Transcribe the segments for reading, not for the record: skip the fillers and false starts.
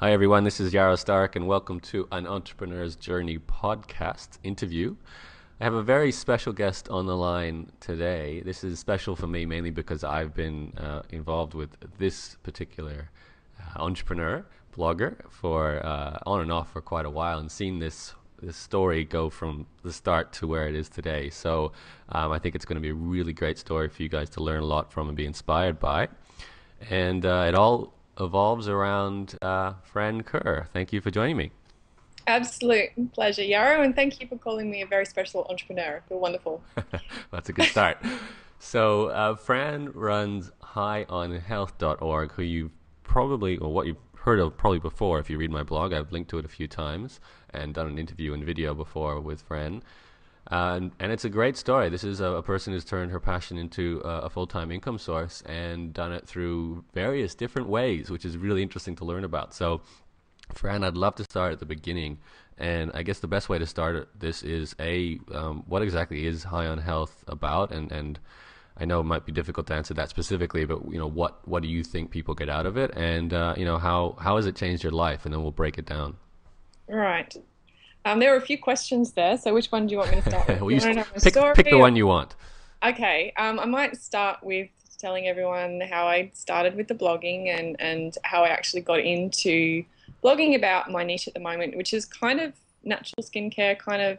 Hi, everyone. This is Yarrow Stark, and welcome to an Entrepreneur's Journey podcast interview. I have a very special guest on the line today. This is special for me mainly because I've been involved with this particular entrepreneur, blogger, for on and off for quite a while, and seen this story go from the start to where it is today. So I think it's going to be a really great story for you guys to learn a lot from and be inspired by. And it all evolves around Fran Kerr. Thank you for joining me. Absolute pleasure, Yarrow, and thank you for calling me a very special entrepreneur. You're wonderful. That's a good start. So Fran runs highonhealth.org, who you've probably, or what you've heard of probably before if you read my blog. I've linked to it a few times and done an interview and video before with Fran. And it's a great story. This is a person who's turned her passion into a full-time income source and done it through various different ways, which is really interesting to learn about. So, Fran, I'd love to start at the beginning. And I guess the best way to start this is, what exactly is High on Health about? And I know it might be difficult to answer that specifically, but, what do you think people get out of it? And, how has it changed your life? And then we'll break it down. Right. There were a few questions there, so which one do you want me to start with? Well, You want to know my pick the story? one you want. Okay, I might start with telling everyone how I started with the blogging and how I actually got into blogging about my niche at the moment, which is kind of natural skincare, kind of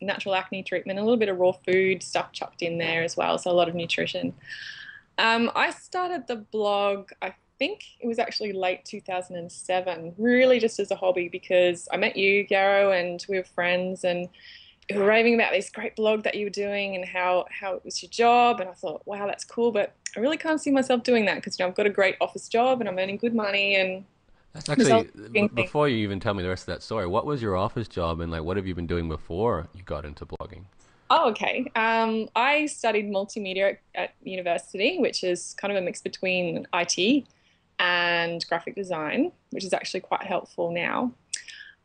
natural acne treatment, a little bit of raw food stuff chucked in there as well, so a lot of nutrition. I started the blog, I think it was actually late 2007, really just as a hobby because I met you, Yarrow, and we were friends and you were raving about this great blog that you were doing and how it was your job. And I thought, wow, that's cool, but I really can't see myself doing that because I've got a great office job and I'm earning good money and That's this whole actually, thing. before you even tell me the rest of that story, what was your office job and what have you been doing before you got into blogging? Oh, okay. I studied multimedia at university, which is kind of a mix between IT and graphic design, which is actually quite helpful now.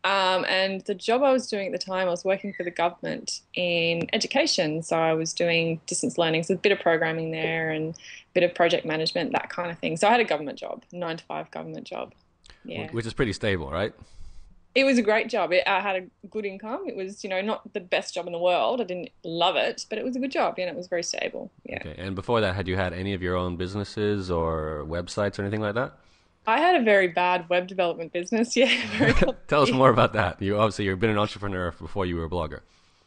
And the job I was doing at the time, I was working for the government in education. So I was doing distance learning, so a bit of programming there and a bit of project management, that kind of thing. So I had a government job, 9 to 5 government job. Yeah. Which is pretty stable, right? It was a great job. I had a good income. It was, not the best job in the world. I didn't love it, but it was a good job. It was very stable. Yeah. Okay. And before that, had you had any of your own businesses or websites or anything like that? I had a very bad web development business. Yeah, very Tell us complicated. more about that. You've been an entrepreneur before you were a blogger.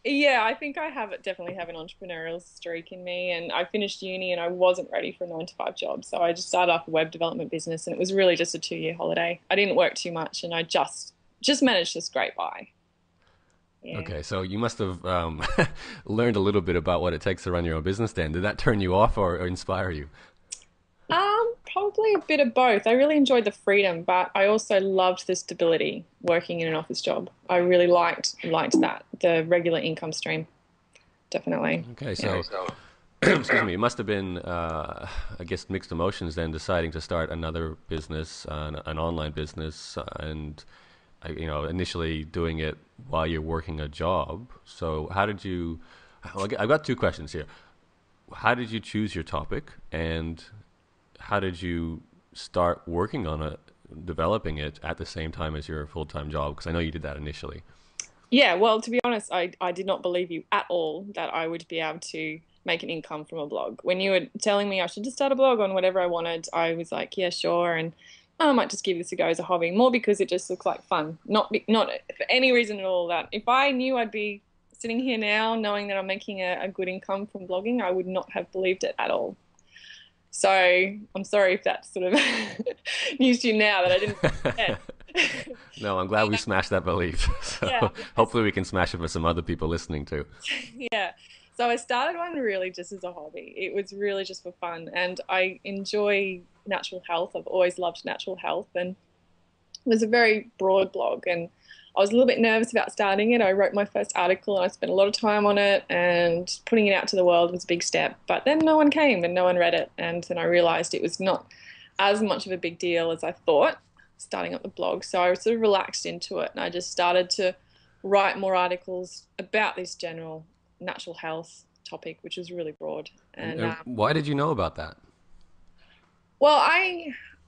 Yeah, I think definitely have an entrepreneurial streak in me. And I finished uni and I wasn't ready for a 9 to 5 job. So I just started off a web development business and it was really just a 2 year holiday. I didn't work too much and I just managed to scrape by. Yeah. Okay, so you must have learned a little bit about what it takes to run your own business then. Did that turn you off or inspire you? Probably a bit of both. I really enjoyed the freedom, but I also loved the stability working in an office job. I really liked that, the regular income stream. Definitely. Okay, Yeah. so excuse me, it must have been, I guess, mixed emotions then deciding to start another business, an online business, and initially doing it while you're working a job. So how did you? Well, I've got two questions here. How did you choose your topic, and how did you start working on it, developing it at the same time as your full-time job? Because I know you did that initially. Yeah, well, to be honest, I did not believe you at all that I would be able to make an income from a blog. When you were telling me I should just start a blog on whatever I wanted, I was like, yeah, sure, and I might just give this a go as a hobby, more because it just looks like fun, not for any reason at all. That if I knew I'd be sitting here now knowing that I'm making a good income from blogging, I would not have believed it at all. So I'm sorry if that's sort of news to you now that I didn't. No, I'm glad we smashed that belief. Yeah, So hopefully we can smash it for some other people listening too. yeah. So I started one really just as a hobby. It was really just for fun, and I enjoy natural health. I've always loved natural health, and it was a very broad blog. And I was a little bit nervous about starting it. I wrote my first article, and I spent a lot of time on it. And putting it out to the world was a big step. But then no one came, and no one read it. And then I realized it was not as much of a big deal as I thought, starting up the blog. So I sort of relaxed into it, and I just started to write more articles about this general natural health topic, which was really broad. And Why did you know about that? well,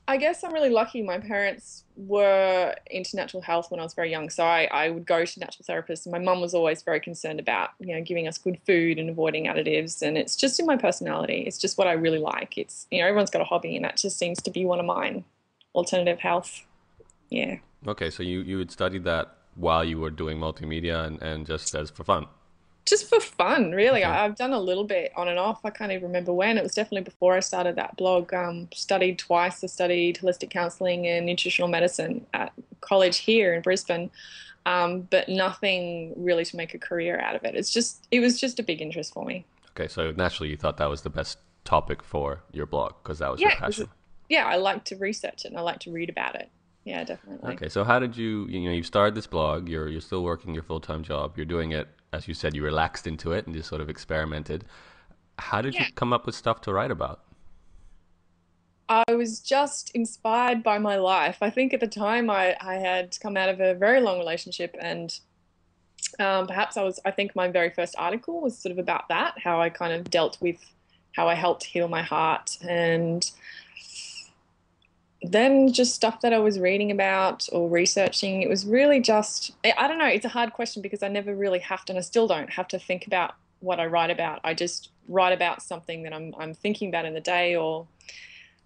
I guess I'm really lucky. My parents were into natural health when I was very young, so I would go to natural therapists. And my mum was always very concerned about, giving us good food and avoiding additives. And it's just in my personality. It's just what I really like. It's, everyone's got a hobby, and that just seems to be one of mine. Alternative health. Yeah. Okay, so you had studied that while you were doing multimedia and just as for fun. Just for fun, really. Okay. I've done a little bit on and off. I can't even remember when. It was definitely before I started that blog. Studied twice. I studied holistic counselling and nutritional medicine at college here in Brisbane, but nothing really to make a career out of it. It was just a big interest for me. Okay, so naturally you thought that was the best topic for your blog because that was your Yeah, passion. yeah. I like to research it and I like to read about it. Yeah, definitely. Okay, so how did you started this blog, you're still working your full-time job, you're doing it, as you said, you relaxed into it and just sort of experimented. How did you Yeah. come up with stuff to write about? I was just inspired by my life. I think at the time I had come out of a very long relationship, and perhaps I think my very first article was sort of about that, how I kind of dealt with how I helped heal my heart. And then just stuff that I was reading about or researching. It was really just, I don't know, it's a hard question because I never really have to, and I still don't have to think about what I write about. I just write about something that I'm thinking about in the day or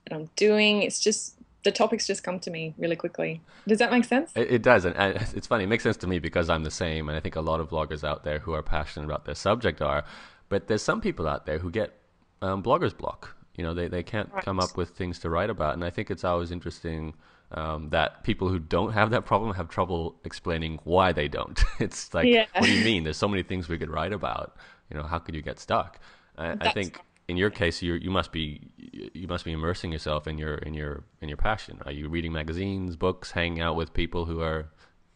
that I'm doing. It's just, the topics just come to me really quickly. Does that make sense? It does, and it's funny. It makes sense to me because I'm the same, and I think a lot of bloggers out there who are passionate about their subject are. But there's some people out there who get blogger's block. They can't come Right. up with things to write about, and I think it's always interesting that people who don't have that problem have trouble explaining why they don't. It's like, Yeah, what do you mean? There's so many things we could write about. How could you get stuck? I that's think in your case, you must be immersing yourself in your passion. Are you reading magazines, books, hanging out with people who are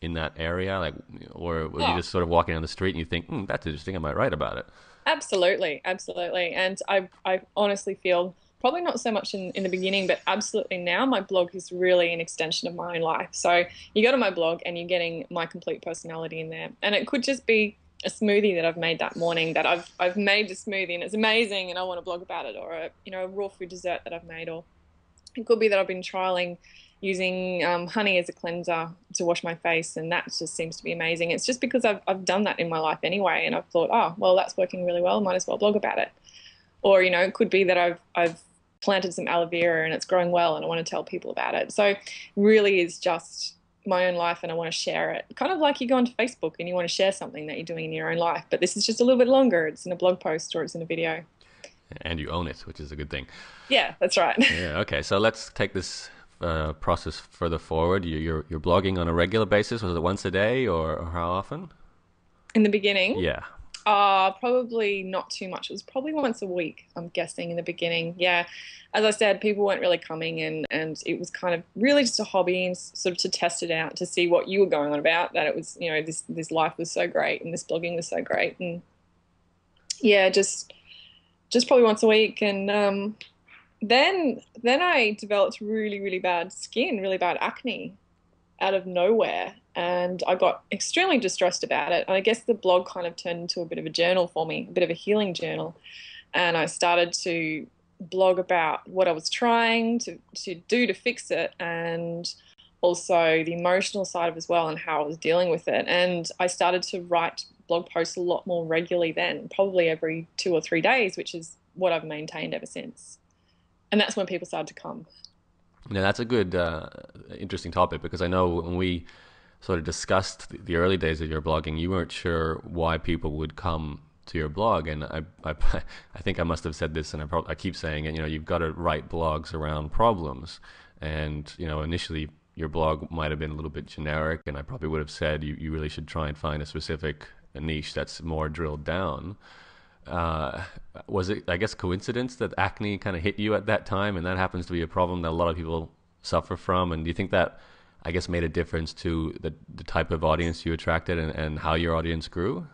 in that area, like, or were you right. just sort of walking down the street and you think, that's interesting, I might write about it? Absolutely, absolutely. And I honestly feel probably not so much in the beginning, but absolutely now my blog is really an extension of my own life. So you go to my blog and you're getting my complete personality in there. And it could just be a smoothie that I've made that morning, that I've made the smoothie and it's amazing and I want to blog about it, or a raw food dessert that I've made, or it could be that I've been trialing using honey as a cleanser to wash my face, and that just seems to be amazing. It's just because I've done that in my life anyway, and I've thought, oh, well, that's working really well. Might as well blog about it. Or it could be that I've planted some aloe vera and it's growing well, and I want to tell people about it. So, really, is just my own life, and I want to share it. Kind of like you go onto Facebook and you want to share something that you're doing in your own life, but this is just a little bit longer. It's in a blog post or it's in a video. And you own it, which is a good thing. Yeah, that's right. Yeah. Okay. So let's take this process further forward. You're blogging on a regular basis. Was it once a day, or how often? In the beginning. Yeah. Probably not too much. It was probably once a week, I'm guessing, in the beginning. Yeah. As I said, people weren't really coming, and it was kind of really just a hobby and sort of to test it out, to see what you were going on about, that it was, this life was so great and this blogging was so great. And yeah, just probably once a week. And then I developed really, really bad skin, really bad acne out of nowhere. And I got extremely distressed about it. And I guess the blog kind of turned into a bit of a journal for me, a bit of a healing journal. And I started to blog about what I was trying to do to fix it, and also the emotional side of it as well, and how I was dealing with it. And I started to write blog posts a lot more regularly then, probably every 2 or 3 days, which is what I've maintained ever since. And that's when people started to come. Now that's a good, interesting topic because I know when we sort of discussed the early days of your blogging, you weren't sure why people would come to your blog, and I think I must have said this, and I keep saying it. You've got to write blogs around problems, and initially your blog might have been a little bit generic, and I probably would have said you really should try and find a specific niche that's more drilled down. Uh, was it, I guess, coincidence that acne kind of hit you at that time, and that happens to be a problem that a lot of people suffer from? And do you think that, I guess, made a difference to the type of audience you attracted and how your audience grew?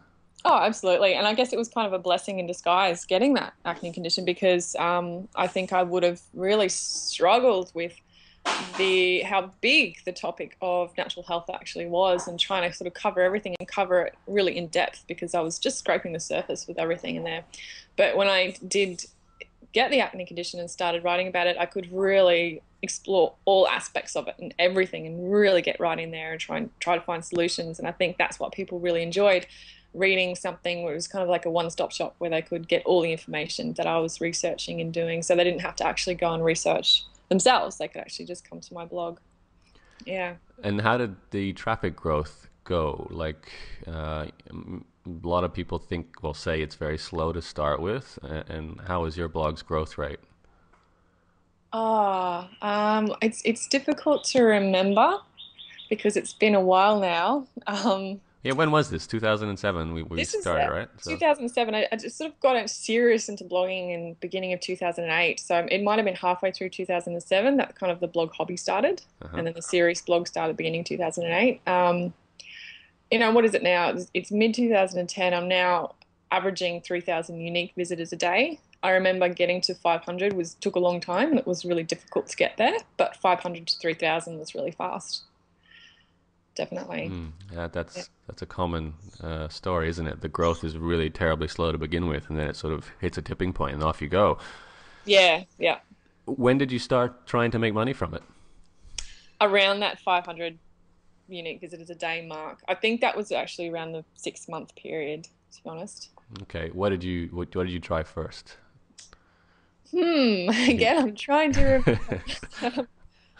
Oh, absolutely. And I guess it was kind of a blessing in disguise getting that acne condition, because I think I would have really struggled with the how big the topic of natural health actually was, and trying to sort of cover everything and cover it really in depth, because I was just scraping the surface with everything in there. But when I did get the acne condition and started writing about it, I could really explore all aspects of it and everything and really get right in there and try to find solutions. And I think that's what people really enjoyed, reading something where it was kind of like a one-stop shop where they could get all the information that I was researching and doing. So they didn't have to actually go and research themselves. They could actually just come to my blog. Yeah. And how did the traffic growth go? Like, a lot of people say it's very slow to start with. And how was your blog's growth rate? It's difficult to remember because it's been a while now. Yeah, when was this? 2007 we This is started, right? So, 2007. I just sort of got serious into blogging in the beginning of 2008. So it might have been halfway through 2007 that kind of the blog hobby started, uh-huh. and then the serious blog started beginning 2008. What is it now? It's mid 2010. I'm now averaging 3,000 unique visitors a day. I remember getting to 500 took a long time. It was really difficult to get there, but 500 to 3,000 was really fast. Definitely. Yeah, Yeah. that's a common story, isn't it? The growth is really terribly slow to begin with, and then it sort of hits a tipping point, and off you go. Yeah, yeah. When did you start trying to make money from it? Around that 500 unique visitors a day mark. I think that was actually around the 6 month period, to be honest. Okay, what did you try first? Again, I'm trying to remember.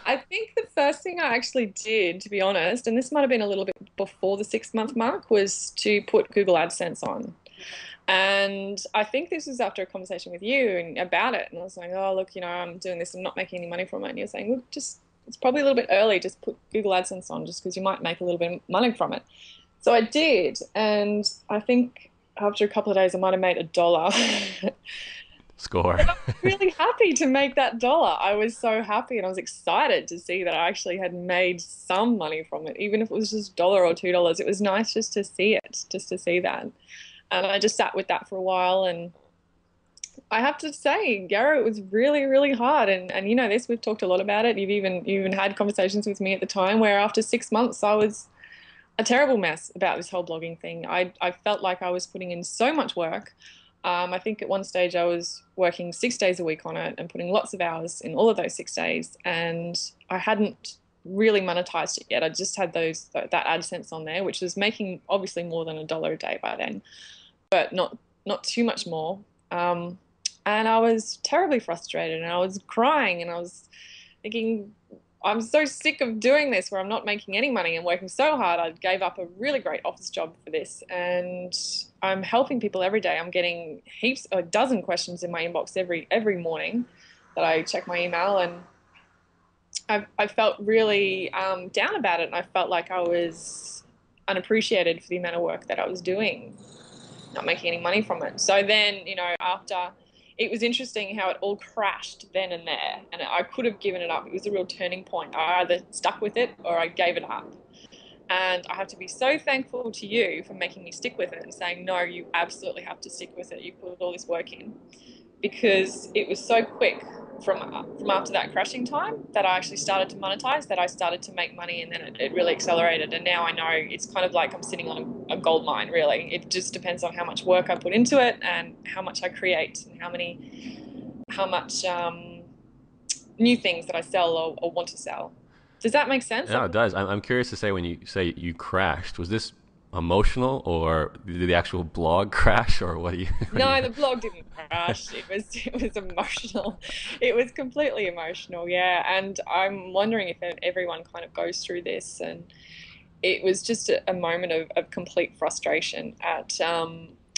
I think the first thing I actually did, to be honest, and this might have been a little bit before the 6 month mark, was to put Google AdSense on. And I think this was after a conversation with you and about it. And I was like, oh, look, I'm doing this. I'm not making any money from it. And you're saying, look, it's probably a little bit early. Just put Google AdSense on just because you might make a little bit of money from it. So I did. And I think after a couple of days, I might have made $1. Score. But I was really happy to make that dollar. I was so happy and I was excited to see that I actually had made some money from it, even if it was just $1 or $2. It was nice just to see it, just to see that. And I just sat with that for a while. And I have to say, Garrow, it was really, really hard. And this, we've talked a lot about it. You even had conversations with me at the time where after 6 months, I was a terrible mess about this whole blogging thing. I felt like I was putting in so much work. I think at one stage I was working 6 days a week on it and putting lots of hours in all of those 6 days, and I hadn't really monetized it yet. I just had that AdSense on there, which was making obviously more than $1 a day by then, but not too much more. And I was terribly frustrated, and I was crying, and I was thinking, I'm so sick of doing this where I'm not making any money and working so hard. I gave up a really great office job for this, and I'm helping people every day. I'm getting a dozen questions in my inbox every morning that I check my email, and I felt really down about it, and I felt like I was unappreciated for the amount of work that I was doing, not making any money from it. So then, after, it was interesting how it all crashed then and there, and I could have given it up. It was a real turning point. I either stuck with it or I gave it up. And I have to be so thankful to you for making me stick with it and saying, no, you absolutely have to stick with it. You put all this work in, because it was so quick from after that crashing time that I actually started to monetize, that I started to make money, and then it really accelerated. And now I know it's kind of like I'm sitting on a gold mine, really. It just depends on how much work I put into it and how much I create and how much new things that I sell or want to sell. Does that make sense? Yeah, it does. I'm curious to say, when you say you crashed, was this emotional, or did the actual blog crash, or what do you? No, the blog didn't crash. It was emotional. It was completely emotional, yeah. And I'm wondering if everyone kind of goes through this. And it was just a moment of complete frustration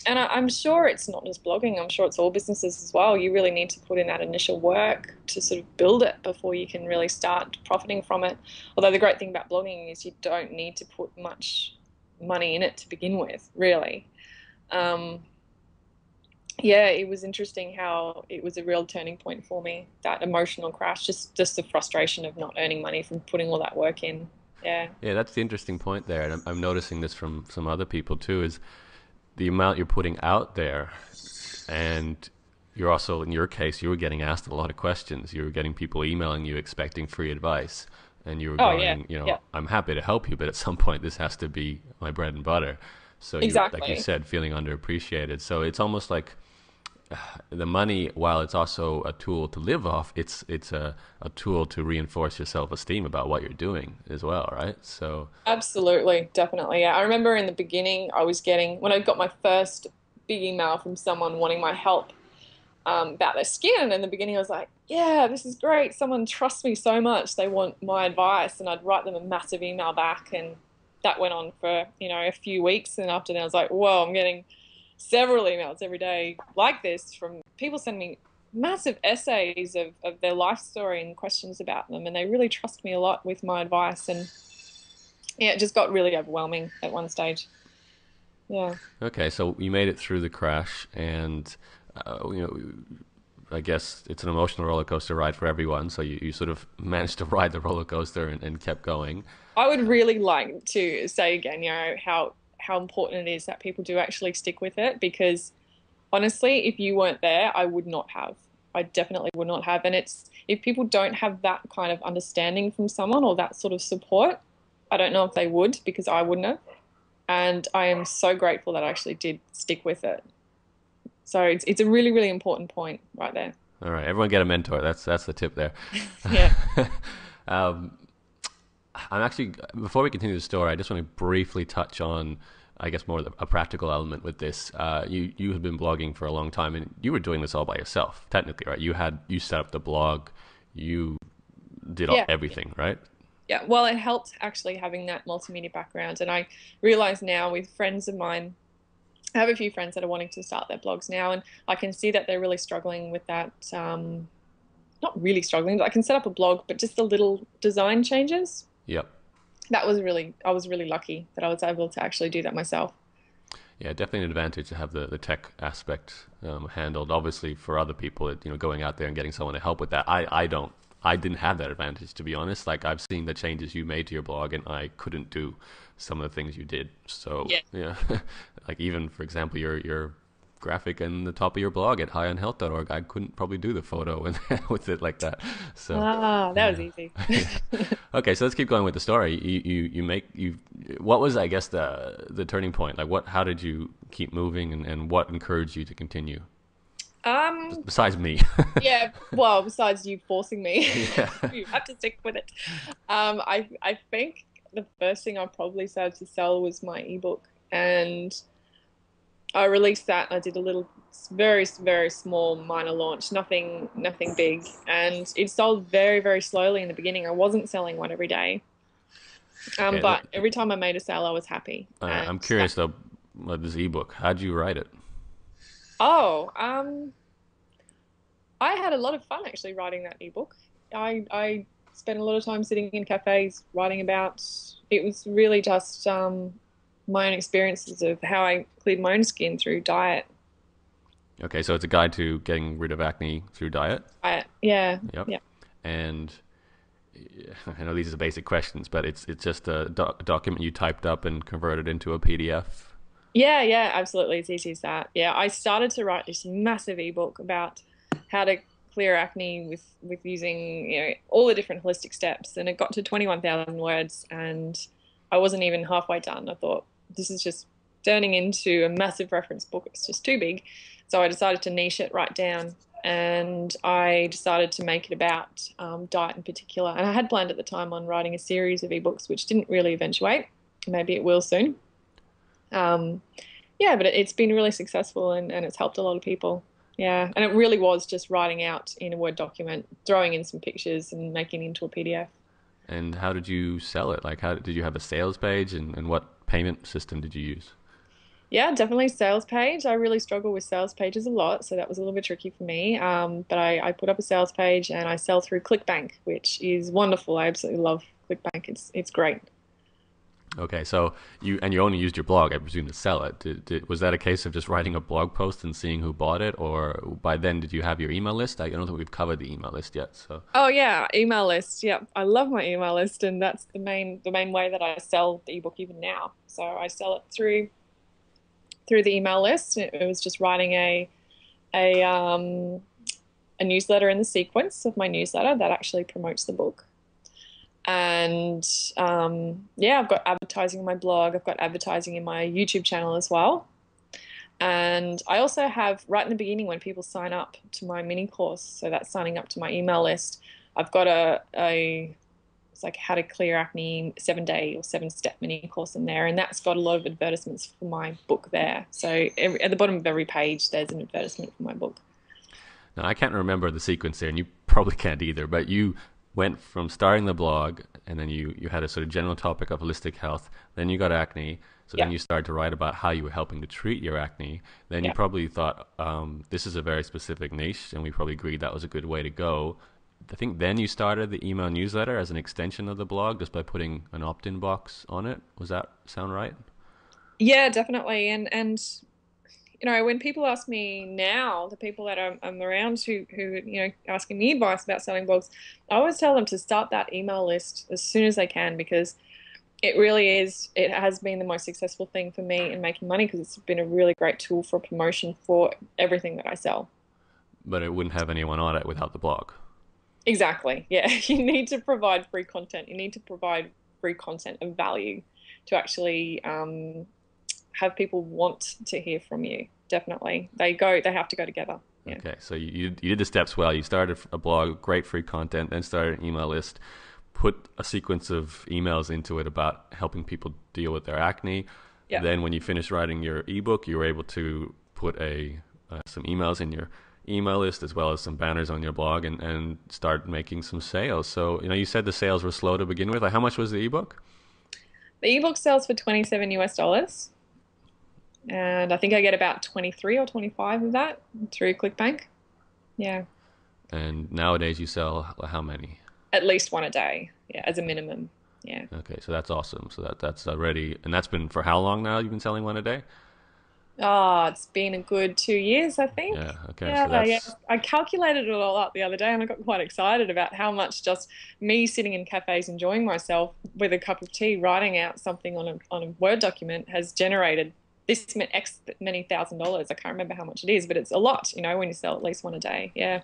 and I'm sure it's not just blogging. I'm sure it's all businesses as well. You really need to put in that initial work to sort of build it before you can really start profiting from it. Although the great thing about blogging is you don't need to put much money in it to begin with, really. Yeah, it was interesting how it was a real turning point for me, that emotional crash, just the frustration of not earning money from putting all that work in. Yeah. Yeah, that's the interesting point there, and I'm noticing this from some other people too. Is the amount you're putting out there, and you're also, in your case, you were getting asked a lot of questions. You were getting people emailing you expecting free advice, and you were Oh, yeah. going, Yeah. I'm happy to help you, but at some point this has to be my bread and butter. So you, like you Exactly. said, feeling underappreciated. So it's almost like the money, while it's also a tool to live off, it's a tool to reinforce your self-esteem about what you're doing as well, right? So Absolutely, definitely. Yeah. I remember in the beginning, I was getting, when I got my first big email from someone wanting my help about their skin. And in the beginning, I was like, yeah, this is great. Someone trusts me so much. They want my advice. And I'd write them a massive email back. And that went on for, a few weeks. And after that, I was like, whoa, I'm getting several emails every day like this from people sending me massive essays of their life story and questions about them. And they really trust me a lot with my advice. And yeah, it just got really overwhelming at one stage. Yeah. okay, so you made it through the crash, and I guess it's an emotional roller coaster ride for everyone. So you sort of managed to ride the roller coaster and kept going. I would really like to say again, how important it is that people do actually stick with it because honestly, if you weren't there, I would not have. I definitely would not have. And it's if people don't have that kind of understanding from someone or that sort of support, I don't know if they would because I wouldn't have. And I am so grateful that I actually did stick with it. So it's a really, really important point right there. All right, everyone get a mentor. That's the tip there. Yeah. um, I'm actually before we continue the story, I just want to briefly touch on, I guess, more of a practical element with this. You had been blogging for a long time, and you were doing this all by yourself, technically, right? You set up the blog, you did Yeah. everything, right? Yeah. Well, it helped actually having that multimedia background. And I realize now with friends of mine, I have a few friends that are wanting to start their blogs now, and I can see that they're really struggling with that. Not really struggling, but I can set up a blog, but just the little design changes. Yep. I was really lucky that I was able to actually do that myself. Yeah, definitely an advantage to have the tech aspect handled. Obviously, for other people, going out there and getting someone to help with that, I didn't have that advantage, to be honest. Like, I've seen the changes you made to your blog, and I couldn't do some of the things you did. So Yeah. yeah, like even for example, your graphic in the top of your blog at highonhealth.org, I couldn't probably do the photo and with it like that. So Ah, that was yeah. easy. Okay, so let's keep going with the story. What was, I guess, the turning point? Like, how did you keep moving, and what encouraged you to continue? Um, Besides me. yeah, well, besides you forcing me, Yeah. you have to stick with it. I think the first thing I probably started to sell was my ebook, and I released that. I did a little, very, very small, minor launch, nothing big, and it sold very, very slowly in the beginning. I wasn't selling one every day, Okay. but every time I made a sale, I was happy, All right. and I'm that. curious though. This ebook. How'd you write it? Oh, I had a lot of fun actually writing that ebook. I spent a lot of time sitting in cafes writing about. It was really just my own experiences of how I cleared my own skin through diet. Okay, so it's a guide to getting rid of acne through diet. Yeah, Yep. yeah, And I know these are basic questions, but it's just a document you typed up and converted into a PDF. yeah, yeah. Absolutely, it's easy as that. Yeah, I started to write this massive ebook about how to clear acne with using all the different holistic steps, and it got to 21,000 words, and I wasn't even halfway done. I thought this is just turning into a massive reference book. It's just too big. So I decided to niche it right down, and I decided to make it about diet in particular. And I had planned at the time on writing a series of ebooks, which didn't really eventuate. Maybe it will soon. Um, yeah, but it's been really successful and it's helped a lot of people. Yeah, and it really was just writing out in a Word document, throwing in some pictures and making it into a PDF. And how did you sell it? Like, how did you have a sales page, and what payment system did you use? Yeah, definitely sales page. I really struggle with sales pages a lot, so that was a little bit tricky for me. But I put up a sales page and I sell through ClickBank, which is wonderful. I absolutely love ClickBank. It's great. Okay, so you only used your blog, I presume, to sell it. Was that a case of just writing a blog post and seeing who bought it, or by then did you have your email list? I don't think we've covered the email list yet. So Oh yeah, email list. Yeah, I love my email list, and that's the main way that I sell the ebook even now. So I sell it through the email list. It was just writing a a newsletter in the sequence of my newsletter that actually promotes the book. And yeah, I've got advertising in my blog. I've got advertising in my YouTube channel as well. And I also have, right in the beginning, when people sign up to my mini course, so that's signing up to my email list, I've got a it's like how to clear acne 7 day or 7 step mini course in there, and that's got a lot of advertisements for my book there. So at the bottom of every page, there's an advertisement for my book. Now, I can't remember the sequence there, and you probably can't either, but you went from starting the blog, and then you had a sort of general topic of holistic health, then you got acne, so then Yeah, you started to write about how you were helping to treat your acne. Then you yeah. probably thought, this is a very specific niche, and we probably agreed that was a good way to go. I think then you started the email newsletter as an extension of the blog just by putting an opt-in box on it. Was that sound right? Yeah, definitely. And when people ask me now, the people that I'm around who asking me advice about selling blogs, I always tell them to start that email list as soon as they can, because it has been the most successful thing for me in making money, because it's been a really great tool for promotion for everything that I sell. But it wouldn't have anyone on it without the blog. Exactly. Yeah. You need to provide free content. You need to provide free content of value to actually have people want to hear from you. Definitely. They have to go together. Yeah. Okay, so you did the steps well. You started a blog, great free content, then started an email list, put a sequence of emails into it about helping people deal with their acne. Yeah. Then when you finished writing your ebook, you were able to put some emails in your email list as well as some banners on your blog and start making some sales. So, you said the sales were slow to begin with. Like, how much was the ebook? The ebook sells for 27 US dollars. And I think I get about 23 or 25 of that through ClickBank. Yeah. And nowadays you sell how many? At least one a day. Yeah, as a minimum. Yeah. Okay, so that's awesome. So that's already, and that's been for how long now? You've been selling one a day? Oh, it's been a good 2 years, I think. Yeah. Okay. So Yeah, yeah. that's I calculated it all up the other day and I got quite excited about how much just me sitting in cafes enjoying myself with a cup of tea, writing out something on a Word document has generated this X many $1,000s. I can't remember how much it is, but it's a lot, when you sell at least one a day. Yeah.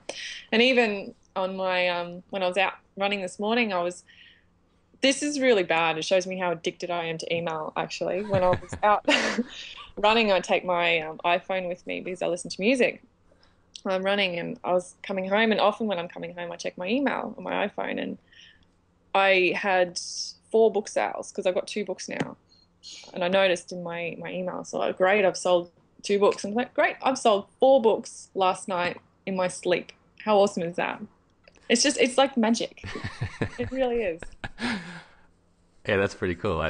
And even on my, when I was out running this morning, this is really bad. It shows me how addicted I am to email, actually. When I was out running, I take my iPhone with me because I listen to music. I'm running and I was coming home, and often when I'm coming home, I check my email on my iPhone, and I had 4 book sales because I've got 2 books now. And I noticed in my email, so like, great, I've sold 2 books. And I'm like, great, I've sold 4 books last night in my sleep. How awesome is that? It's like magic. It really is. Yeah, that's pretty cool.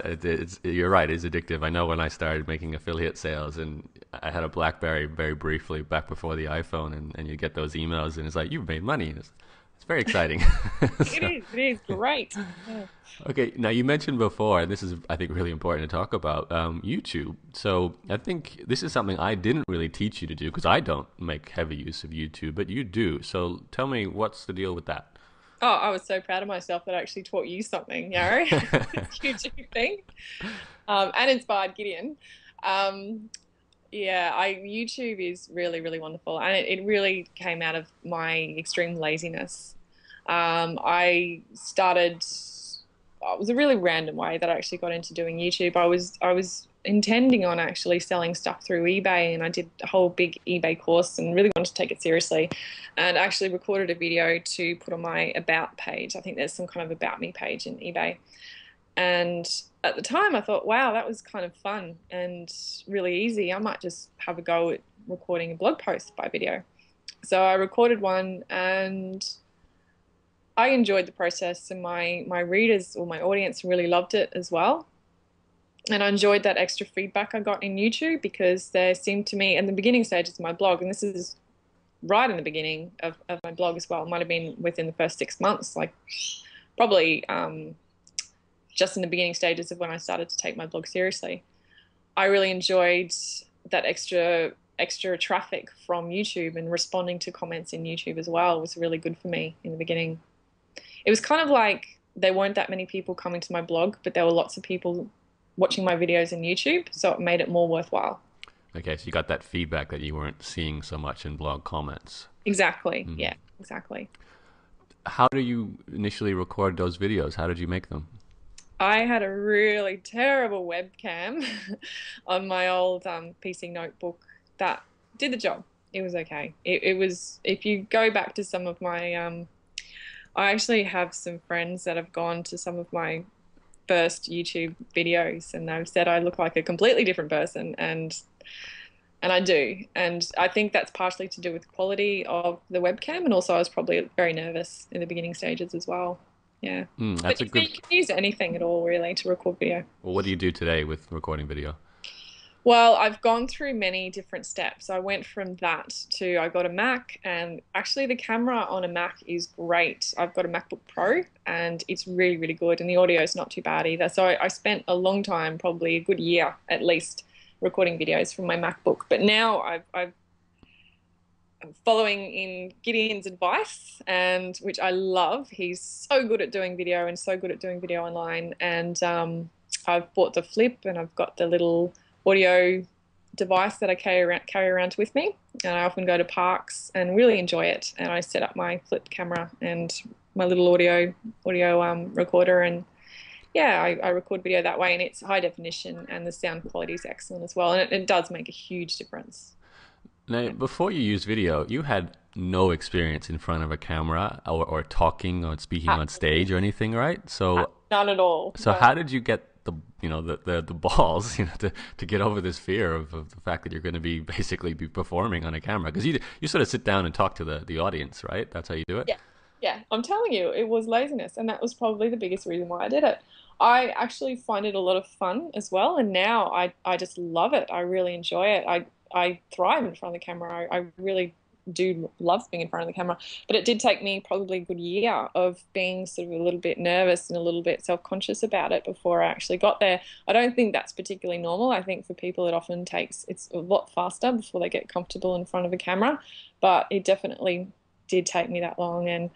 You're right. It's addictive. I know when I started making affiliate sales, and I had a BlackBerry very briefly back before the iPhone, and you get those emails, and it's like you've made money. And it's very exciting. So, It is great. Yeah. okay, now you mentioned before, and this is I think really important to talk about YouTube. So I think this is something I didn't really teach you to do because I don't make heavy use of YouTube, but you do. So tell me, what's the deal with that? Oh, I was so proud of myself that I actually taught you something, Yari. YouTube thing, and inspired Gideon. Um, yeah, YouTube is really, really wonderful, and it really came out of my extreme laziness. I started. It was a really random way that I actually got into doing YouTube. I was intending on actually selling stuff through eBay, and I did a whole big eBay course and really wanted to take it seriously, and actually recorded a video to put on my about page. I think there's some kind of about me page in eBay. And at the time I thought, wow, that was kind of fun and really easy. I might just have a go at recording a blog post by video. So I recorded one, and I enjoyed the process, and my readers or my audience really loved it as well. And I enjoyed that extra feedback I got in YouTube, because there seemed to me in the beginning stages of my blog, and this is right in the beginning of my blog as well, it might have been within the first 6 months, like probably just in the beginning stages of when I started to take my blog seriously. I really enjoyed that extra traffic from YouTube, and responding to comments in YouTube as well was really good for me in the beginning. It was kind of like there weren't that many people coming to my blog, but there were lots of people watching my videos in YouTube, so it made it more worthwhile. Okay, so you got that feedback that you weren't seeing so much in blog comments. Exactly. Mhm. Yeah, exactly. How do you initially record those videos? How did you make them? I had a really terrible webcam on my old PC notebook that did the job. It was okay. It was, if you go back to some of my, I actually have some friends that have gone to some of my first YouTube videos and they've said I look like a completely different person and I do. And I think that's partially to do with the quality of the webcam and also I was probably very nervous in the beginning stages as well. Yeah. That's But a you good. can use anything at all really to record video. Well, what do you do today with recording video? Well, I've gone through many different steps. I went from that to I got a Mac, and actually the camera on a Mac is great. I've got a MacBook Pro, and it's really, really good, and the audio is not too bad either. So I spent a long time, probably a good year at least, recording videos from my MacBook. But now I'm following in Gideon's advice, and which I love. He's so good at doing video and so good at doing video online. And I've bought the Flip, and I've got the little audio device that I carry around with me, and I often go to parks and really enjoy it. And I set up my Flip camera and my little audio recorder, and yeah, I record video that way, and it's high definition, and the sound quality is excellent as well, and it does make a huge difference. Now, before you use video, you had no experience in front of a camera or talking or speaking on stage or anything, right? So, None at all. so No. how did you get the balls, to get over this fear of the fact that you're going to be basically be performing on a camera? Because you sort of sit down and talk to the audience, right? That's how you do it. Yeah, yeah. I'm telling you, it was laziness, and that was probably the biggest reason why I did it. I actually find it a lot of fun as well, and now I just love it. I really enjoy it. I thrive in front of the camera. I really do love being in front of the camera. But it did take me probably a good year of being sort of a little bit nervous and a little bit self-conscious about it before I actually got there. I don't think that's particularly normal. I think for people it's a lot faster before they get comfortable in front of a camera. But it definitely did take me that long, and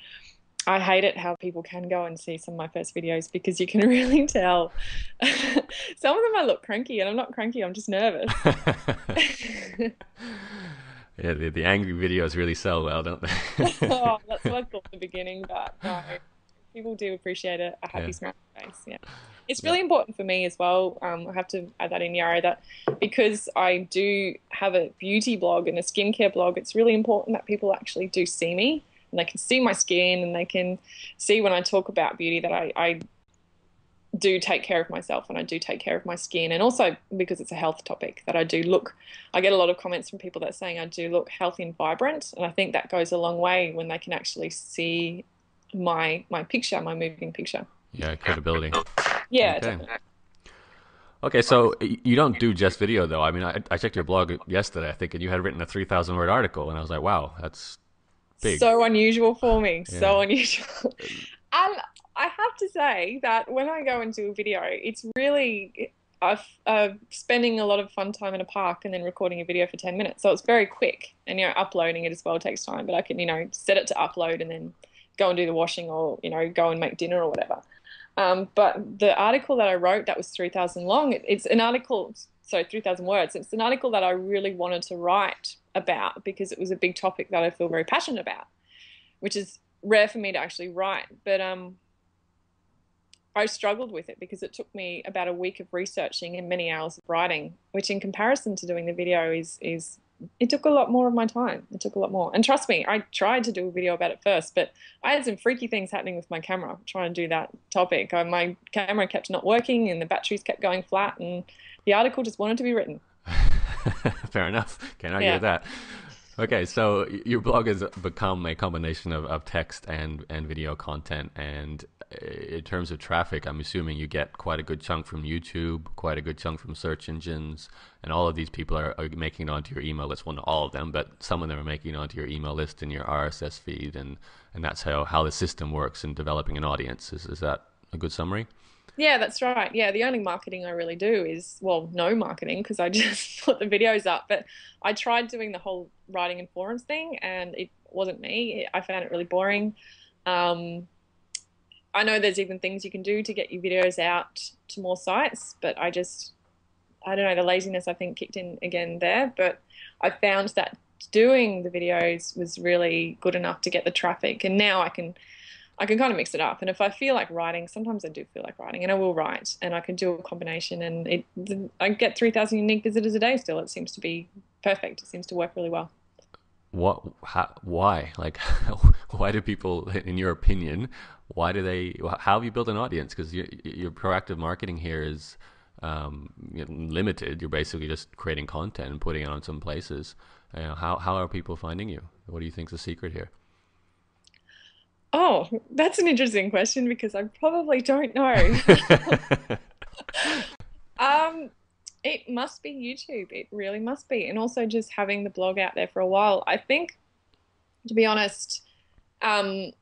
I hate it how people can go and see some of my first videos because you can really tell. Some of them I look cranky, and I'm not cranky, I'm just nervous. Yeah, the angry videos really sell well, don't they? Oh, that's what I thought in the beginning, but no, people do appreciate a Yeah. happy smile face. Yeah, it's really important for me as well. I have to add that in, Yarrow, that because I do have a beauty blog and a skincare blog, it's really important that people actually do see me and they can see my skin and they can see when I talk about beauty that I do take care of myself and I do take care of my skin, and also because it's a health topic that I get a lot of comments from people that are saying I do look healthy and vibrant, and I think that goes a long way when they can actually see my picture, my moving picture. Yeah, credibility. Yeah, Okay. definitely. Okay, so you don't do just video though. I mean, I checked your blog yesterday, I think, and you had written a 3,000 word article, and I was like, wow, that's big. So unusual for me, Yeah. so unusual. And I have to say that when I go and do a video, it's really spending a lot of fun time in a park and then recording a video for 10 minutes. So it's very quick, and uploading it as well takes time, but I can set it to upload and then go and do the washing, or go and make dinner or whatever. But the article that I wrote that was 3,000 long, it's an article, so 3,000 words. It's an article that I really wanted to write about because it was a big topic that I feel very passionate about, which is rare for me to actually write. But I struggled with it because it took me about a week of researching and many hours of writing, which in comparison to doing the video is it took a lot more of my time. It took a lot more. And trust me, I tried to do a video about it first, but I had some freaky things happening with my camera trying to do that topic. My camera kept not working and the batteries kept going flat, and the article just wanted to be written. Fair enough. Can't argue with that. Okay, so your blog has become a combination of text and video content, and in terms of traffic, I'm assuming you get quite a good chunk from YouTube, quite a good chunk from search engines, and all of these people are making it onto your email list. Well, not all of them, but some of them are making it onto your email list and your RSS feed, and that's how the system works in developing an audience. Is that a good summary? Yeah, that's right. Yeah, the only marketing I really do is, well, no marketing because I just put the videos up. But I tried doing the whole writing and forums thing, and it wasn't me. I found it really boring. I know there's even things you can do to get your videos out to more sites, but I don't know, the laziness I think kicked in again there. But I found that doing the videos was really good enough to get the traffic, and now I can kind of mix it up. And if I feel like writing, sometimes I do feel like writing, and I will write, and I can do a combination. And I get 3,000 unique visitors a day still. It seems to be perfect. It seems to work really well. Why? Like, why do people, in your opinion, why do they? How have you built an audience? Because your proactive marketing here is limited. You're basically just creating content and putting it on some places. How are people finding you? What do you think's the secret here? Oh, that's an interesting question because I probably don't know. Um, it must be YouTube. It really must be. And also just having the blog out there for a while. I think, to be honest, um,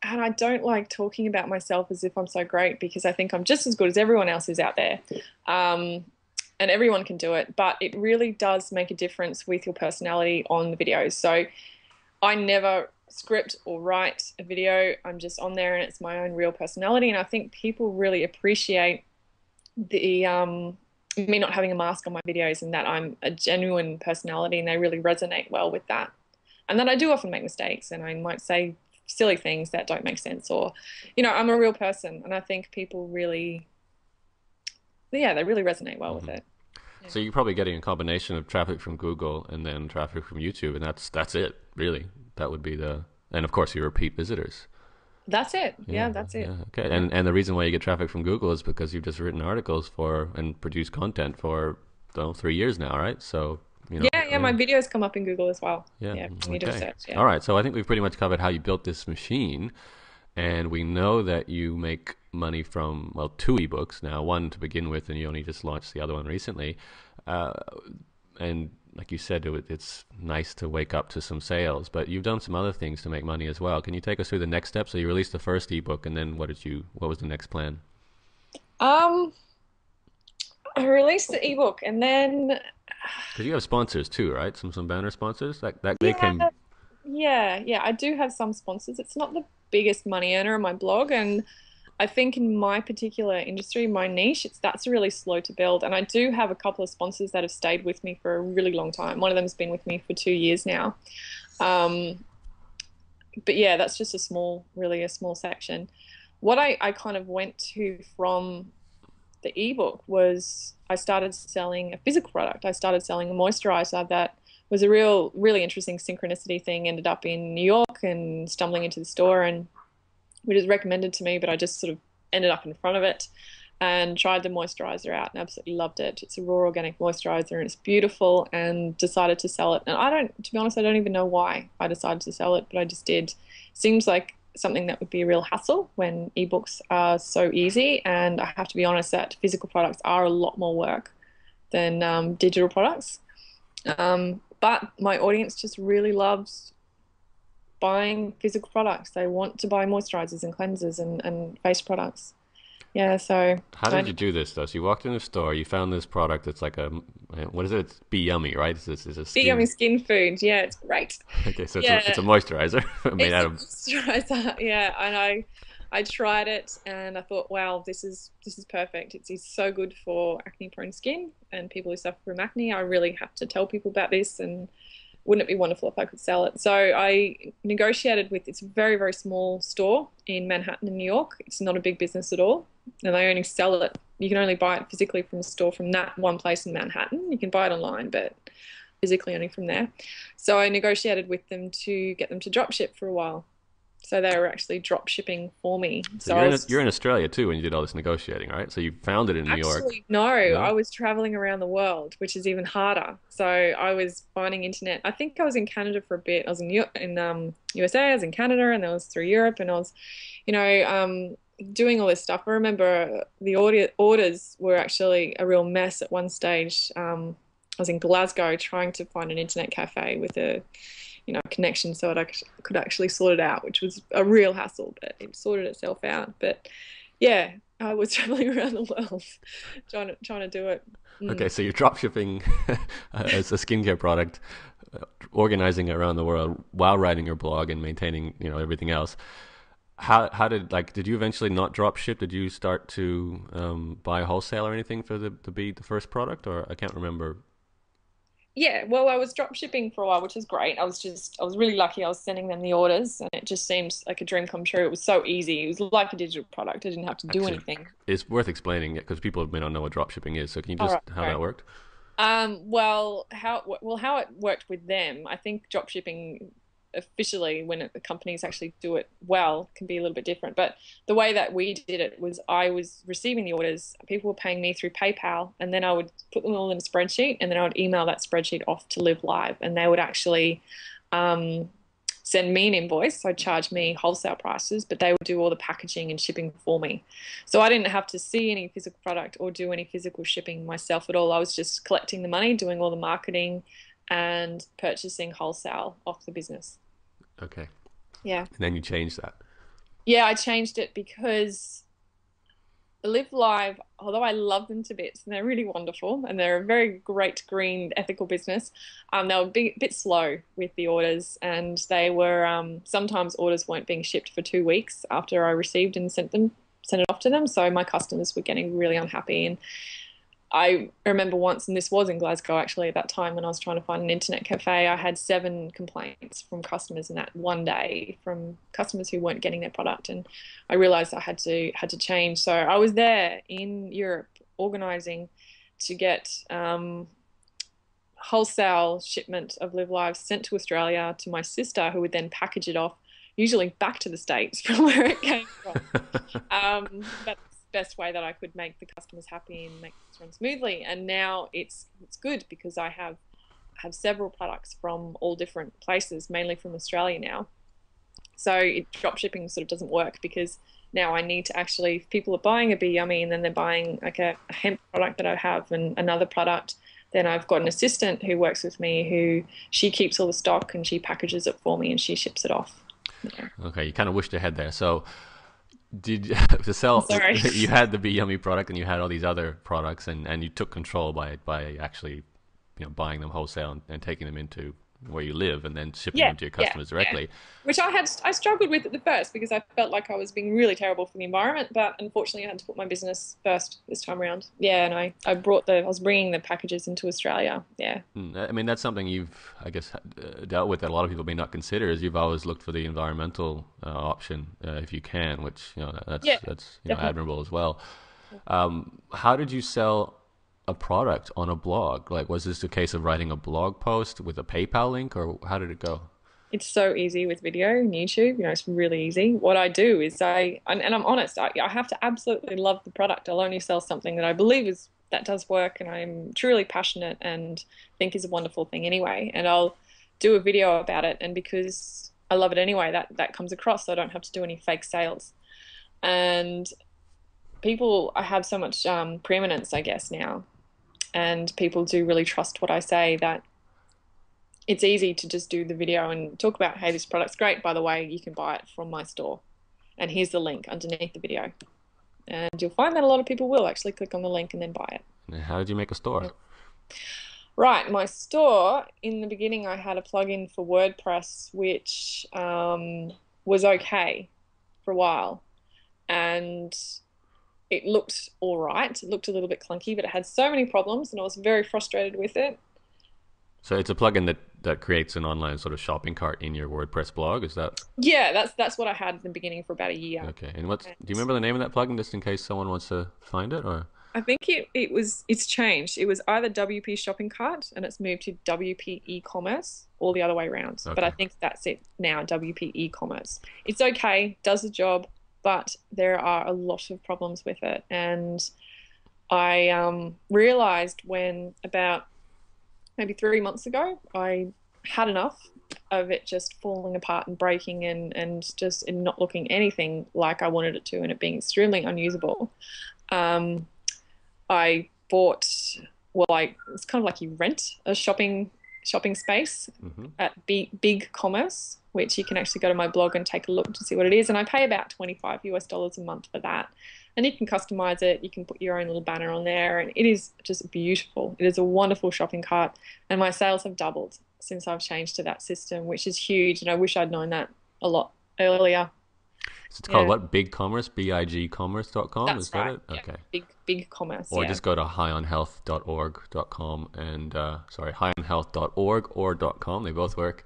and I don't like talking about myself as if I'm so great because I think I'm just as good as everyone else is out there. Um, and everyone can do it, but it really does make a difference with your personality on the videos. So I never script or write a video. I'm just on there and it's my own real personality. And I think people really appreciate the me not having a mask on my videos and that I'm a genuine personality and they really resonate well with that. And that I do often make mistakes and I might say silly things that don't make sense or, I'm a real person and I think people really, yeah, they really resonate well with Hmm. it. Yeah. So you're probably getting a combination of traffic from Google and then traffic from YouTube, and that's it, really. That would be and of course your repeat visitors. That's it. Yeah, Yeah, that's it. yeah, okay. Yeah. And the reason why you get traffic from Google is because you've just written articles for and produced content for 3 years now, right? So Yeah, yeah, yeah, my videos come up in Google as well. yeah, Yeah, when you do a okay. search. Yeah. All right. So I think we've pretty much covered how you built this machine, and we know that you make money from two ebooks now. One to begin with, and you only just launched the other one recently. Uh, and like you said, it's nice to wake up to some sales, but you've done some other things to make money as well. Can you take us through the next step? So you released the first ebook, and then what was the next plan? Um, I released the ebook and then Because you have sponsors too, right? Some banner sponsors that they yeah, came. yeah, I do have some sponsors. It's not the biggest money earner on my blog, and I think in my particular industry, my niche, that's really slow to build. And I do have a couple of sponsors that have stayed with me for a really long time. One of them has been with me for 2 years now. Um, but yeah, that's just really a small section. What I kind of went to from the ebook was I started selling a physical product. I started selling a moisturizer that was a really interesting synchronicity thing. Ended up in New York and stumbling into the store, and which is recommended to me, but I just sort of ended up in front of it and tried the moisturizer out and absolutely loved it. It's a raw organic moisturizer and it's beautiful and decided to sell it. And to be honest, I don't even know why I decided to sell it, but I just did. Seems like something that would be a real hassle when ebooks are so easy. And I have to be honest that physical products are a lot more work than digital products. But my audience just really loves buying physical products. They want to buy moisturizers and cleansers and face products. Yeah, so How did I you do this though? So you walked in the store, you found this product that's like what is it? It's Be Yummy, right? It's a big yummy skin. skin food. Yeah, it's great. Okay, so it's Yeah, a moisturizer made it's out a of. moisturizer. Yeah, and I tried it and I thought, wow, this is perfect. It's so good for acne prone skin and people who suffer from acne. I really have to tell people about this and wouldn't it be wonderful if I could sell it? So I negotiated with it's a very, very small store in Manhattan in New York. It's not a big business at all. And they only sell it. You can only buy it physically from a store from that one place in Manhattan. You can buy it online, but physically only from there. So I negotiated with them to get them to drop ship for a while. So they were actually drop shipping for me. So So I you're was in Australia too when you did all this negotiating, right? So you found it in New York. actually, no, No? I was traveling around the world, which is even harder. So I was finding internet. I think I was in Canada for a bit. I was in USA, I was in Canada, and I was through Europe, and I was, doing all this stuff. I remember the orders were actually a real mess at one stage. I was in Glasgow trying to find an internet cafe with a connection so that I could actually sort it out, which was a real hassle, but it sorted itself out. But yeah, I was traveling around the world trying to do it. Okay, Mm. so you're drop shipping as a skincare product, organizing it around the world while writing your blog and maintaining, everything else. How did you eventually not drop ship? Did you start to buy wholesale or anything for the first product, or I can't remember. Yeah, well, I was drop shipping for a while, which is great. I was really lucky. I was sending them the orders, and it just seems like a dream come true. It was so easy. It was like a digital product. I didn't have to do Actually, anything. it's worth explaining it because people may not know what drop shipping is. So can you All just right, how all that right. worked? How it worked with them, I think drop shipping officially, when the companies actually do it well, can be a little bit different. But the way that we did it was I was receiving the orders, people were paying me through PayPal, and then I would put them all in a spreadsheet, and then I would email that spreadsheet off to Live Live, and they would actually um, send me an invoice, so charge me wholesale prices, but they would do all the packaging and shipping for me. So I didn't have to see any physical product or do any physical shipping myself at all. I was just collecting the money, doing all the marketing, and purchasing wholesale off the business. Okay. Yeah. And then you changed that. Yeah, I changed it because Live Live, although I love them to bits and they're really wonderful and they're a very great green ethical business, they were a bit slow with the orders, and they were sometimes orders weren't being shipped for 2 weeks after I received and sent it off to them. So my customers were getting really unhappy, and I remember once, and this was in Glasgow actually at that time when I was trying to find an internet cafe, I had 7 complaints from customers in that one day from customers who weren't getting their product, and I realized I had to change. So I was there in Europe organizing to get wholesale shipment of Live Live sent to Australia to my sister, who would then package it off, usually back to the States from where it came from. That's the best way that I could make the customers happy and make things run smoothly. And now it's good because I have several products from all different places, mainly from Australia now. So drop shipping sort of doesn't work because now I need to actually, if people are buying a Be Yummy and then they're buying like a hemp product that I have and another product, then I've got an assistant who works with me who she keeps all the stock and she packages it for me and she ships it off. Yeah. Okay, you kind of wished ahead there. So did to I'm sell sorry. you had the Be Yummy product and you had all these other products, and you took control by actually buying them wholesale and taking them into where you live and then shipping Yeah, them to your yeah, customers yeah. directly. Which I struggled with at the first because I felt like I was being really terrible for the environment, but unfortunately I had to put my business first this time around. Yeah, and I was bringing the packages into Australia. Yeah. I mean, that's something you've, I guess, dealt with that a lot of people may not consider. Is you've always looked for the environmental option if you can, which Yeah, that's definitely. admirable as well. How did you sell a product on a blog? Like, was this a case of writing a blog post with a PayPal link, or how did it go? It's so easy with video and YouTube. It's really easy. What I do is and I'm honest, I have to absolutely love the product. I'll only sell something that I believe is that does work and I'm truly passionate and think is a wonderful thing anyway. And I'll do a video about it. And because I love it anyway, that comes across. So I don't have to do any fake sales. And I have so much preeminence, I guess, now. And people do really trust what I say that it's easy to just do the video and talk about, hey, this product's great. By the way, you can buy it from my store. And here's the link underneath the video. And you'll find that a lot of people will actually click on the link and then buy it. And how did you make a store? Right, my store, in the beginning, I had a plugin for WordPress, which was okay for a while. And it looked all right. It looked a little bit clunky, but it had so many problems, and I was very frustrated with it. So it's a plugin that creates an online sort of shopping cart in your WordPress blog. Is that Yeah, that's what I had in the beginning for about a year. okay? And what's do And you remember the name of that plugin, just in case someone wants to find it? Or I think it's changed. It was either WP Shopping Cart and it's moved to WP e-commerce or the other way around. But I okay, think that's it now, WP e-commerce. It's okay, does the job, but there are a lot of problems with it. And I realized when about maybe 3 months ago, I had enough of it just falling apart and breaking and just not looking anything like I wanted it to and it being extremely unusable. Um, I bought, it's kind of like you rent a shopping space hmm at Big Commerce, which you can actually go to my blog and take a look to see what it is. And I pay about 25 US dollars a month for that. And you can customize it. You can put your own little banner on there, and it is just beautiful. It is a wonderful shopping cart, and my sales have doubled since I've changed to that system, which is huge. And I wish I'd known that a lot earlier. so it's called Yeah, what? BigCommerce, bigcommerce.com. Is that's that right. it? Yeah, Okay. big commerce. Or Yeah, just go to highonhealth.org.com and sorry, highonhealth.org or .com. They both work,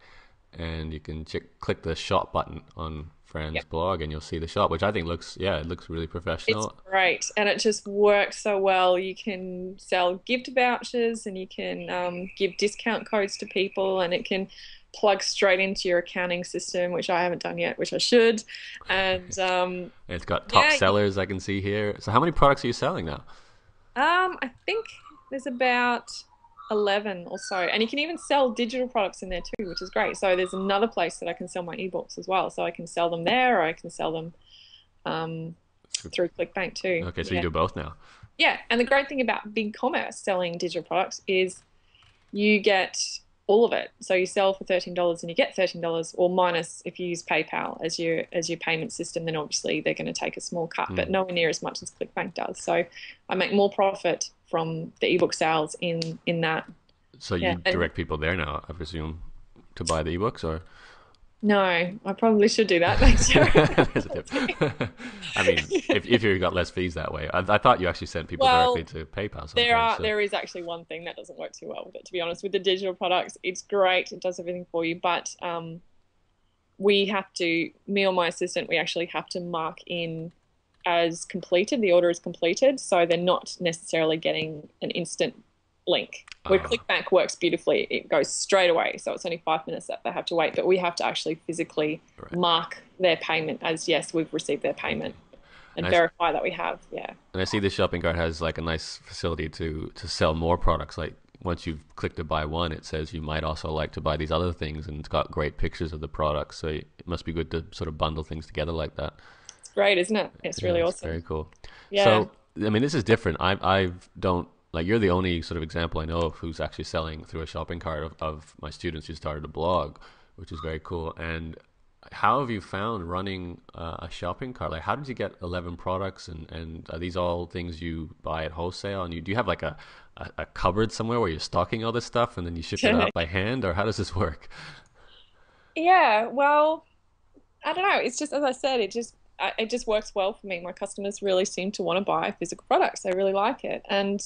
and you can click the shop button on Fran's blog, and you'll see the shop, which I think looks, yeah, it looks really It's professional. great, and it just works so well. You can sell gift vouchers, and you can give discount codes to people, and it can plug straight into your accounting system, which I haven't done yet, which I should. And It's got top yeah, sellers I can see here. So how many products are you selling now? I think there's about 11 or so, and you can even sell digital products in there too, which is great. So there's another place that I can sell my ebooks as well. So I can sell them there, or I can sell them um, through ClickBank too. Okay, so you Yeah. do both now. Yeah, and the great thing about big commerce selling digital products is you get all of it. So you sell for $13 and you get $13, or minus if you use PayPal as your payment system, then obviously they're going to take a small cut, but Mm. nowhere near as much as ClickBank does. So I make more profit from the ebook sales in that. So Yeah. you And direct people there now, I presume, to buy the ebooks, or no, I probably should do that next year. there's a tip. I mean, if you got less fees that way, I thought you actually sent people directly Well, to PayPal sometimes. So there is actually one thing that doesn't work too well with it, to be honest. With the digital products, it's great, it does everything for you, but we have to, me or my assistant, we actually have to mark in as completed, the order is completed, so they're not necessarily getting an instant link. Where uh, ClickBank works beautifully, it goes straight away, so it's only 5 minutes that they have to wait, but we have to actually physically right. mark their payment as yes, we've received their payment and And verify that we have. Yeah. I see the shopping cart has like a nice facility to sell more products. Like once you've clicked to buy one, it says you might also like to buy these other things, and it's got great pictures of the products. So it must be good to sort of bundle things together like that. It's great, isn't it? It's Yeah, really it's very awesome. cool. Yeah. So, I mean, this is different. I don't like you're the only sort of example I know of who's actually selling through a shopping cart of my students who started a blog, which is very cool. And how have you found running a shopping cart? Like, how did you get 11 products, and are these all things you buy at wholesale? And you do you have like a cupboard somewhere where you're stocking all this stuff and then you ship it out by hand, or how does this work? Yeah, well, I don't know. It's just as I said, it just works well for me. My customers really seem to want to buy physical products. They really like it. And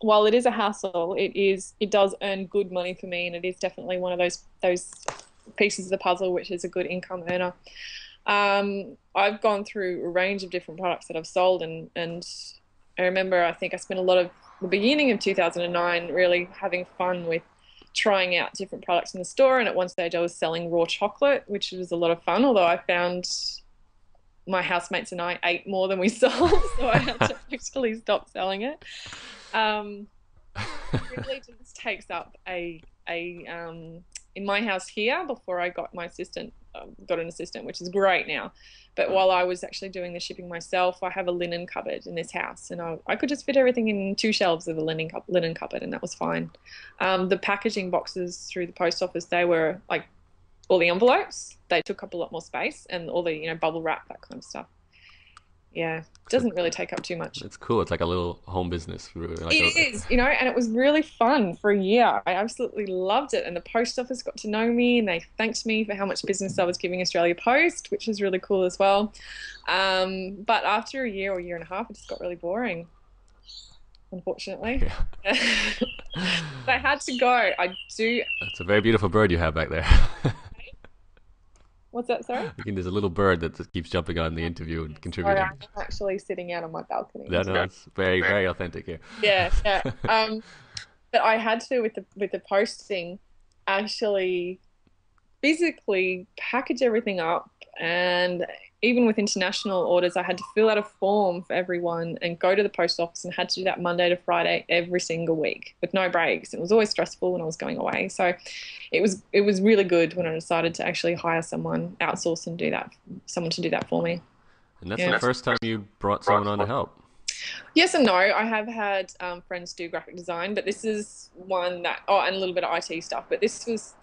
while it is a hassle, it does earn good money for me, and it is definitely one of those pieces of the puzzle which is a good income earner. I've gone through a range of different products that I've sold, and I remember I think I spent a lot of the beginning of 2009 really having fun with trying out different products in the store. And at one stage, I was selling raw chocolate, which was a lot of fun. Although I found my housemates and I ate more than we sold, so I had to actually stop selling it. Um, really just takes up a in my house here before I got my assistant got an assistant, which is great now. But while I was actually doing the shipping myself, I have a linen cupboard in this house, and I could just fit everything in two shelves of a linen cupboard, and that was fine. The packaging boxes through the post office, they were like all the envelopes, they took up a lot more space, and all the bubble wrap, that kind of stuff. Yeah, it doesn't really take up too much. It's cool. It's like a little home business, like It is, and it was really fun for a year. I absolutely loved it. And the post office got to know me, and they thanked me for how much business I was giving Australia Post, which was really cool as well. But after a year or year and a half, it just got really boring, unfortunately. yeah. I had to go. I do. It's a very beautiful bird you have back there. What's that, sorry? There's a little bird that just keeps jumping on the interview and Sorry, contributing. I'm actually sitting out on my balcony. No, no, it's very, very authentic here. Yeah, yeah. But I had to with the posting actually physically package everything up, and even with international orders I had to fill out a form for everyone and go to the post office, and had to do that Monday to Friday every single week with no breaks. It was always stressful when I was going away, so it was really good when I decided to actually hire outsource and do that, someone to do that for me. And that's the Yeah. first time you brought someone on to help. Yes and no. I have had friends do graphic design, but this is one that, oh, and a little bit of IT stuff. But this was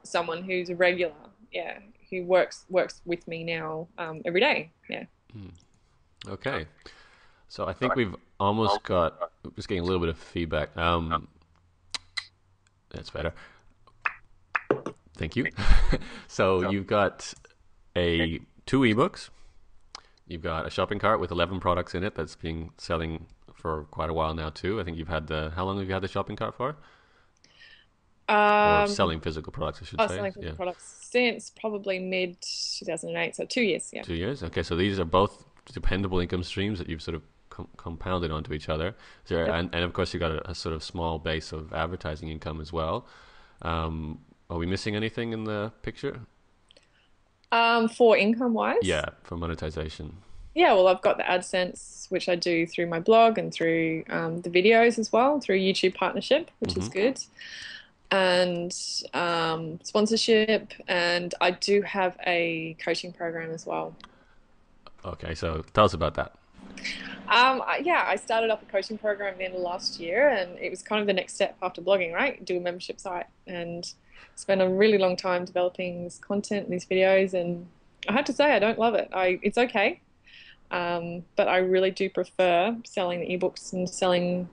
someone who's a regular, yeah, who works with me now every day. Yeah. Okay. So I think we've almost got, just getting a little bit of feedback. That's better. Thank you. So you've got two ebooks. You've got a shopping cart with 11 products in it that's been selling for quite a while now too. I think you've had how long have you had the shopping cart for? or Um, selling physical products, I should I was say. selling Yeah, physical products since probably mid 2008, so 2 years. Yeah. 2 years. Okay, so these are both dependable income streams that you've sort of compounded onto each other. So, Yep. and of course, you've got a sort of small base of advertising income as well. Are we missing anything in the picture? For income wise, Yeah, for monetization. yeah, well, I've got the AdSense, which I do through my blog and through the videos as well, through YouTube partnership, which is Hmm. good, and sponsorship. And I do have a coaching program as well. Okay, so tell us about that. Yeah, I started up a coaching program at the end of last year, and it was kind of the next step after blogging, right? Do a membership site and spent a really long time developing this content and these videos. And I have to say, I don't love it. It's okay, but I really do prefer selling the ebooks and selling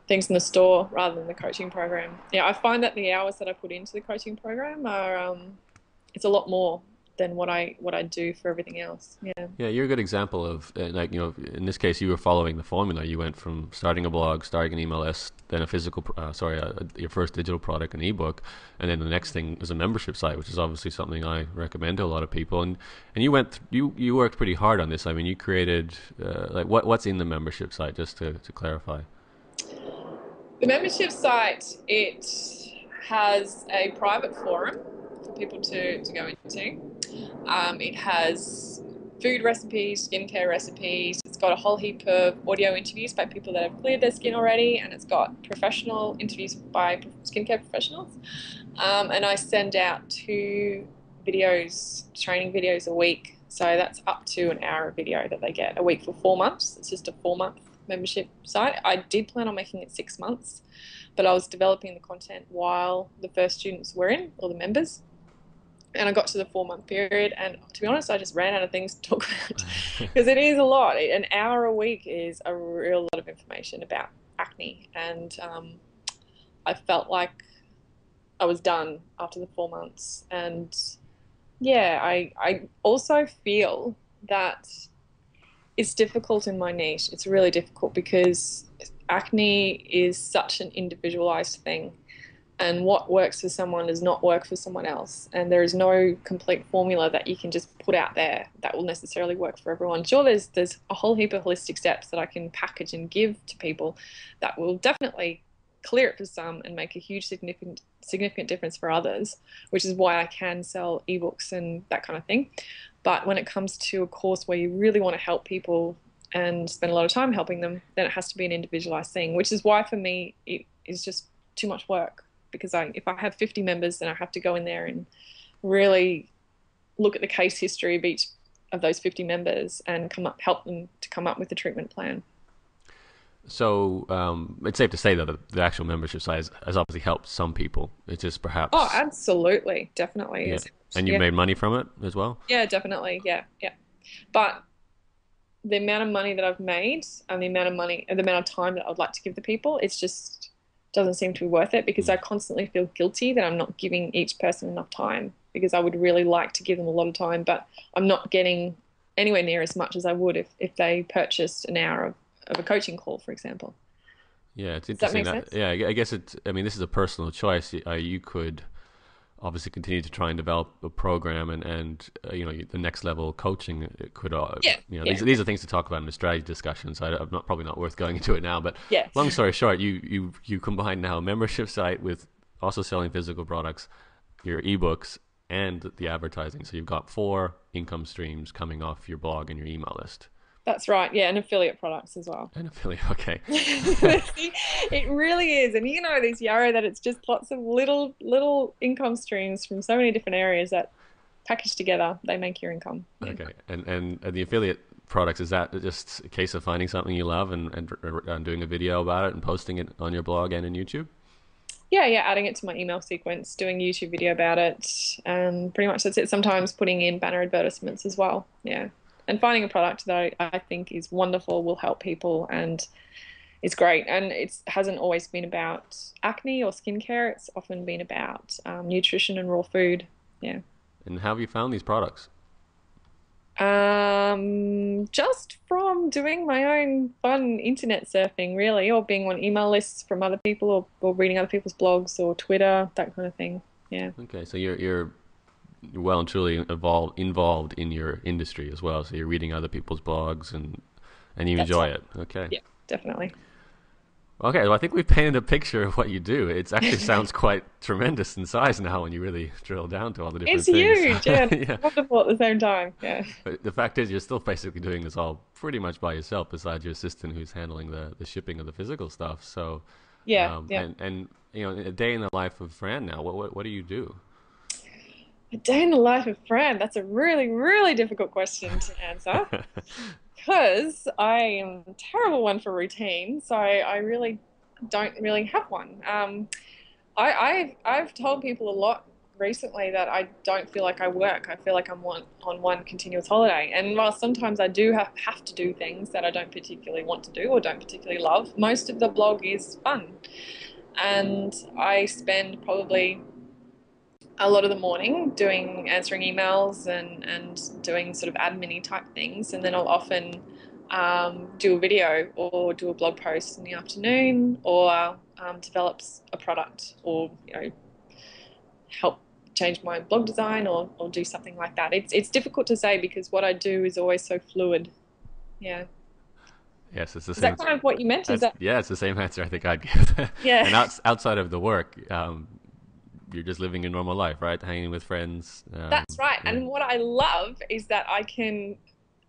things in the store rather than the coaching program. Yeah, I find that the hours that I put into the coaching program are it's a lot more than what I do for everything else. Yeah. Yeah, you're a good example of like in this case you were following the formula. You went from starting a blog, starting an email list, then a physical your first digital product, an ebook, and then the next thing is a membership site, which is obviously something I recommend to a lot of people. And you you worked pretty hard on this. I mean, you created like what's in the membership site, just to clarify. The membership site, it has a private forum for people to go into. It has food recipes, skincare recipes. It's got a whole heap of audio interviews by people that have cleared their skin already, and it's got professional interviews by skincare professionals. And I send out 2 videos, training videos a week. So that's up to an hour of video that they get a week for 4 months. It's just a 4 month membership site. I did plan on making it 6 months, but I was developing the content while the first students were in, or the members. And I got to the 4 month period, and to be honest, I just ran out of things to talk about because it is a lot. An hour a week is a real lot of information about acne, and I felt like I was done after the 4 months. And yeah, I also feel that it's difficult in my niche. It's really difficult because acne is such an individualized thing, and what works for someone does not work for someone else. And there is no complete formula that you can just put out there that will necessarily work for everyone. Sure, there's a whole heap of holistic steps that I can package and give to people that will definitely clear it for some and make a huge significant difference for others, which is why I can sell ebooks and that kind of thing. But when it comes to a course where you really want to help people and spend a lot of time helping them, then it has to be an individualized thing, which is why for me it is just too much work. Because if I have 50 members, then I have to go in there and really look at the case history of each of those 50 members and help them to come up with a treatment plan. So it's safe to say that the actual membership site has obviously helped some people. It's just Oh, perhaps absolutely, definitely yeah, is. and you've Yeah, made money from it as well. yeah, definitely, yeah, yeah. But the amount of money that I've made and the amount of time that I would like to give the people, it's just doesn't seem to be worth it because I constantly feel guilty that I'm not giving each person enough time because I would really like to give them a lot of time, but I'm not getting anywhere near as much as I would if they purchased an hour of a coaching call, for example. Yeah, it's Does that interesting make that. sense? Yeah, I guess it's. I mean, this is a personal choice. You could obviously continue to try and develop a program and the next level coaching. It could Yeah, yeah, these are things to talk about in the strategy discussion. So I'm not probably not worth going into it now. But yeah. long story short, you combine now a membership site with also selling physical products, your ebooks, and the advertising. So you've got 4 income streams coming off your blog and your email list. That's right. Yeah, and affiliate products as well. And affiliate. Okay. It really is. And you know this, Yarrow, that it's just lots of little income streams from so many different areas that packaged together, they make your income. Yeah. Okay, and the affiliate products, is that just a case of finding something you love and doing a video about it and posting it on your blog and in YouTube? Yeah, yeah, adding it to my email sequence, doing a YouTube video about it, and pretty much that's it. Sometimes putting in banner advertisements as well. Yeah. And finding a product that I think is wonderful, will help people, and is great. And it hasn't always been about acne or skincare. It's often been about nutrition and raw food. Yeah. And how have you found these products? Just from Doing my own fun internet surfing, really, or being on email lists from other people, or reading other people's blogs or Twitter, that kind of thing. Yeah. Okay, so you're well and truly involved in your industry as well. So you're reading other people's blogs and you That's enjoy right. it. Okay. Yeah, definitely. Okay, well, I think we've painted a picture of what you do. It actually sounds quite tremendous in size now when you really drill down to all the It's different things. huge, yeah, and Yeah. wonderful at the same time. Yeah. But the fact is, you're still basically doing this all pretty much by yourself, besides your assistant who's handling the shipping of the physical stuff. So, Yeah, yeah. and a day in the life of Fran now. What do you do? A day in the life of Fran. That's a really, really difficult question to answer because I am a terrible one for routine. So I really don't really have one. I've told people a lot recently that I don't feel like I work. I feel like I'm on one continuous holiday. And while sometimes I do have to do things that I don't particularly want to do or don't particularly love, most of the blog is fun. And I spend probably a lot of the morning doing answering emails and doing sort of admin type things, and then I'll often do a video or do a blog post in the afternoon, or develops a product, or help change my blog design, or do something like that. It's difficult to say because what I do is always so fluid. Yeah. Yes, it's the Is that same. kind of what you meant? Is that Yeah, it's the same answer I think I'd give. yeah? And outside of the work, you're just living your normal life, right? Hanging with friends. That's right. Yeah. And what I love is that I can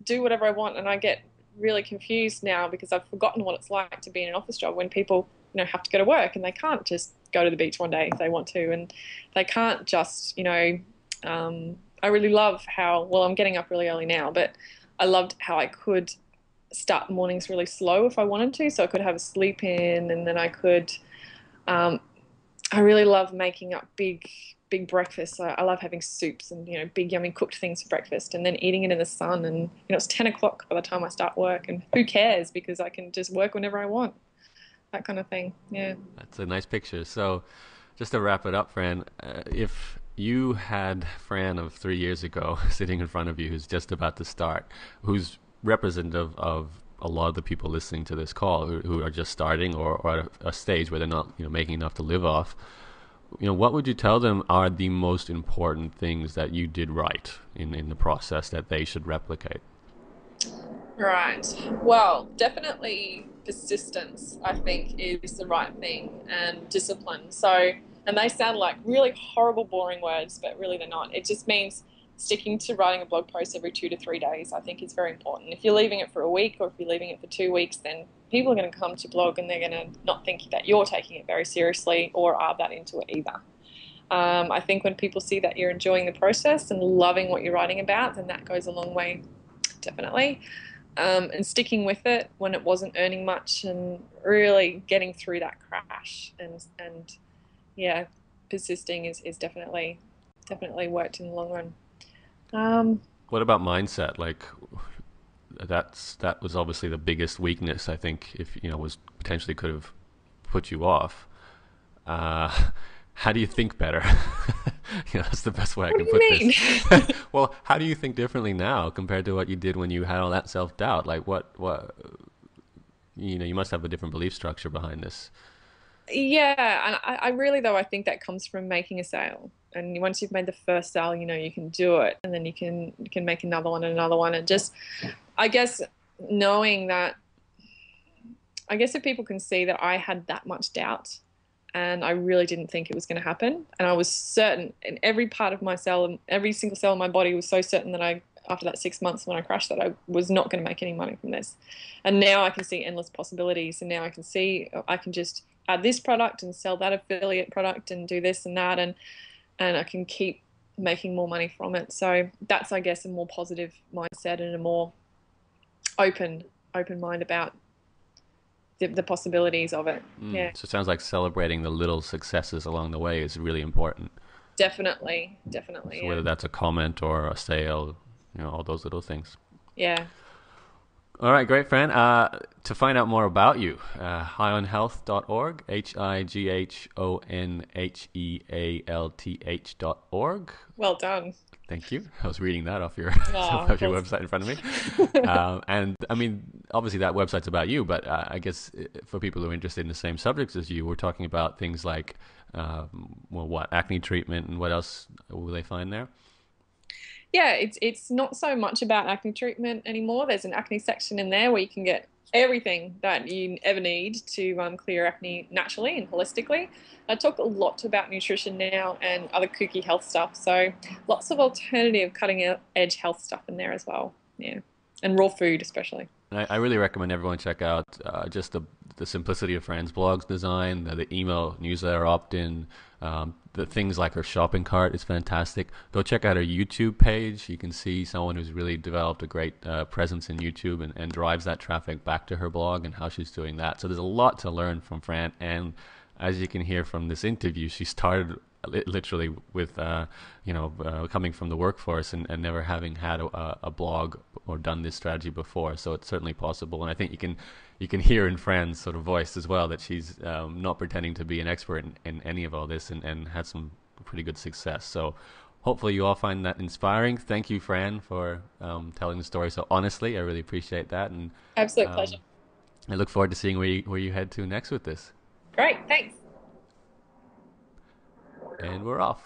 do whatever I want, and I get really confused now because I've forgotten what it's like to be in an office job when people, have to go to work and they can't just go to the beach one day if they want to, and they can't just, I really love how, well, I'm getting up really early now, but I loved how I could start mornings really slow if I wanted to, so I could have a sleep in, and then I could um, I really love making up big breakfasts. I love having soups and big yummy cooked things for breakfast, and then eating it in the sun. And it's 10 o'clock by the time I start work, and who cares because I can just work whenever I want. That kind of thing. Yeah. That's a nice picture. So, just to wrap it up, Fran, if you had Fran of 3 years ago sitting in front of you, who's just about to start, who's representative of a lot of the people listening to this call who are just starting or at a stage where they're not making enough to live off, what would you tell them are the most important things that you did right in the process that they should replicate? Right. Well, definitely persistence, I think, is the right thing, and discipline. So, and they sound like really horrible, boring words, but really they're not. It just means sticking to writing a blog post every 2 to 3 days. I think is very important. If you're leaving it for a week, or if you're leaving it for 2 weeks, then people are going to come to blog and they're going to not think that you're taking it very seriously or are that into it either. I think when people see that you're enjoying the process and loving what you're writing about, then that goes a long way, definitely. And sticking with it when it wasn't earning much, and really getting through that crash, and yeah, persisting is definitely worked in the long run. What about mindset? Like that was obviously the biggest weakness. I think if was potentially could have put you off. How do you think better? That's the best way I What do can you put mean? this. Well, how do you think differently now compared to what you did when you had all that self doubt? Like what you must have a different belief structure behind this. Yeah, and I really, though, I think that comes from making a sale. And once you've made the first sale, you can do it, and then you can make another one and another one, and just, I guess, knowing that, I guess if people can see that I had that much doubt, and I really didn't think it was going to happen, and I was certain in every part of my cell, and every single cell in my body was so certain that after that 6 months when I crashed, that I was not going to make any money from this. And now I can see endless possibilities, and now I can see I can just add this product and sell that affiliate product and do this and that, and I can keep making more money from it. So that's, I guess, a more positive mindset and a more open mind about the possibilities of it. Yeah, So it sounds like celebrating the little successes along the way is really important. definitely, So yeah, whether that's a comment or a sale, all those little things. yeah. All right, great, Fran. To find out more about you, highonhealth.org, highonhealth.org. Well done. Thank you. I was reading that off your Oh, off your well, website in front of me, and I mean, obviously that website's about you, but I guess for people who are interested in the same subjects as you, we're talking about things like, well, what acne treatment and what else will they find there? yeah, it's not so much about acne treatment anymore. There's an acne section in there where you can get everything that you ever need to clear acne naturally and holistically. I talk a lot about nutrition now and other kooky health stuff. So lots of alternative cutting edge health stuff in there as well. Yeah, and raw food especially. And I really recommend everyone check out just the simplicity of Fran's blogs design, the email newsletter opt-in, the things like her shopping cart is fantastic. Go check out her YouTube page. You can see someone who's really developed a great presence in YouTube and drives that traffic back to her blog and how she's doing that. So there's a lot to learn from Fran. And as you can hear from this interview, she started literally with coming from the workforce and never having had a blog or done this strategy before. So it's certainly possible, and I think you can hear in Fran's sort of voice as well that she's not pretending to be an expert in any of all this and had some pretty good success. So hopefully you all find that inspiring. Thank you, Fran, for telling the story so honestly. I really appreciate that, and Absolute pleasure. um, I look forward to seeing where you head to next with this. Great, thanks. And we're off.